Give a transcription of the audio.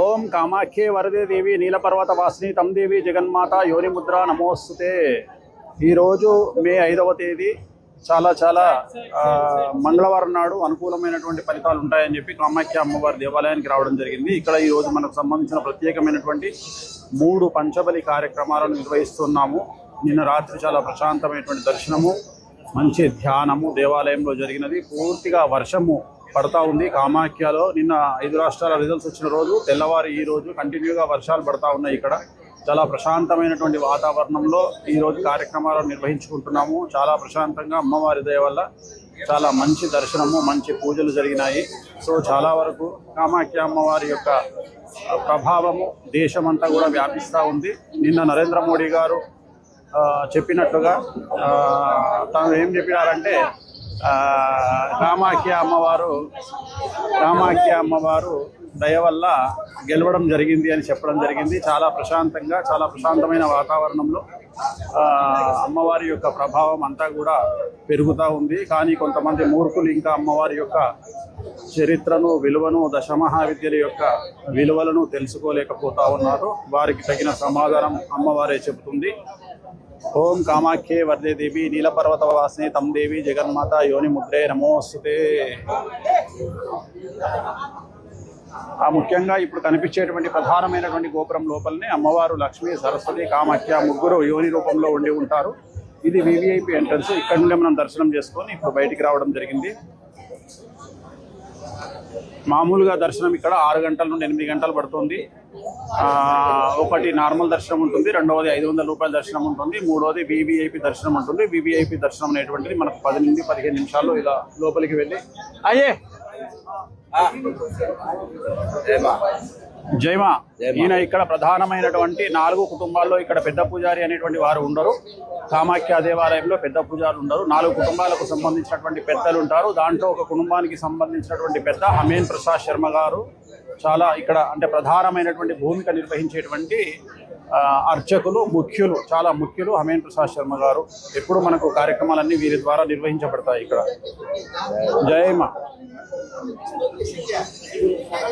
ఓం కామాఖ్యే వరదే దేవి నీలపర్వత వాసిని తం దేవి జగన్మాత యోనిముద్ర నమోస్తుతే. ఈరోజు మే 5వ తేదీ చాలా మంగళవారం నాడు అనుకూలమైనటువంటి ఫలితాలు ఉంటాయని చెప్పి కామాఖ్య అమ్మవారి దేవాలయానికి రావడం జరిగింది. ఇక్కడ ఈరోజు మనకు సంబంధించిన ప్రత్యేకమైనటువంటి 3 పంచబలి కార్యక్రమాలను నిర్వహిస్తున్నాము. నిన్న రాత్రి చాలా ప్రశాంతమైనటువంటి దర్శనము, మంచి ధ్యానము దేవాలయంలో జరిగినది. పూర్తిగా వర్షము పడతా ఉంది కామాఖ్యలో. నిన్న 5 రాష్ట్రాల రిజల్ట్స్ వచ్చిన రోజు తెల్లవారి ఈ రోజు కంటిన్యూగా వర్షాలు పడతా ఉన్నాయి. ఇక్కడ చాలా ప్రశాంతమైనటువంటి వాతావరణంలో ఈరోజు కార్యక్రమాలను నిర్వహించుకుంటున్నాము. చాలా ప్రశాంతంగా అమ్మవారి దయ వల్ల చాలా మంచి దర్శనము, మంచి పూజలు జరిగినాయి. సో చాలా వరకు కామాఖ్య అమ్మవారి యొక్క ప్రభావము దేశమంతా కూడా వ్యాపిస్తూ ఉంది. నిన్న నరేంద్ర మోడీ గారు చెప్పినట్లుగా తాను ఏం చెప్పినారంటే కామాఖ్య అమ్మవారు దయ వల్ల గెలవడం జరిగింది అని చెప్పడం జరిగింది. చాలా ప్రశాంతంగా, చాలా ప్రశాంతమైన వాతావరణంలో అమ్మవారి యొక్క ప్రభావం అంతా కూడా పెరుగుతూ ఉంది. కానీ కొంతమంది మూర్ఖులు ఇంకా అమ్మవారి యొక్క చరిత్రను, విలువను, దశమహావిద్యల యొక్క విలువలను తెలుసుకోలేకపోతా ఉన్నారు. వారికి తగిన సమాధానం అమ్మవారే చెబుతుంది. ఓం కామాఖ్యే వరదే దేవి నీలపర్వత వాసిని తం దేవి జగన్మాత యోనిముద్రే నమోస్తుతే. ముఖ్యంగా ఇప్పుడు కనిపించేటువంటి ప్రధానమైనటువంటి గోపురం లోపలనే అమ్మవారు లక్ష్మీ, సరస్వతి, కామాఖ్య ముగ్గురు యోని రూపంలో ఉండి ఉంటారు. ఇది వివిఐపి ఎంట్రన్స్. ఇక్కడ నుండి మనం దర్శనం చేసుకొని ఇప్పుడు బయటికి రావడం జరిగింది. మామూలుగా దర్శనం ఇక్కడ 6 గంటల నుండి 8 గంటలు పడుతుంది. ఒకటి నార్మల్ దర్శనం ఉంటుంది, రెండవది 500 రూపాయల దర్శనం ఉంటుంది, మూడవది వివిఐపి దర్శనం ఉంటుంది. వివిఐపి దర్శనం అనేటువంటిది మనకు 10 నుండి 15 నిమిషాల్లో ఇలా లోపలికి వెళ్ళి జైమా ఈయన ఇక్కడ ప్రధానమైనటువంటి 4 కుటుంబాల్లో ఇక్కడ పెద్ద పూజారి అనేటువంటి వారు ఉండరు. కామాఖ్య దేవాలయంలో పెద్ద పూజారులు ఉండరు. 4 కుటుంబాలకు సంబంధించినటువంటి పెద్దలు ఉంటారు. దాంట్లో ఒక కుటుంబానికి సంబంధించినటువంటి పెద్ద హమేన్ ప్రసాద్ శర్మ గారు చాలా ఇక్కడ అంటే ప్రధానమైనటువంటి భూమిక నిర్వహించేటువంటి అర్చకులు, ముఖ్యులు, చాలా ముఖ్యులు హమేన్ ప్రసాద్ శర్మ గారు. ఎప్పుడు మనకు కార్యక్రమాలన్నీ వీరి ద్వారా నిర్వహించబడతాయి ఇక్కడ. జయమా.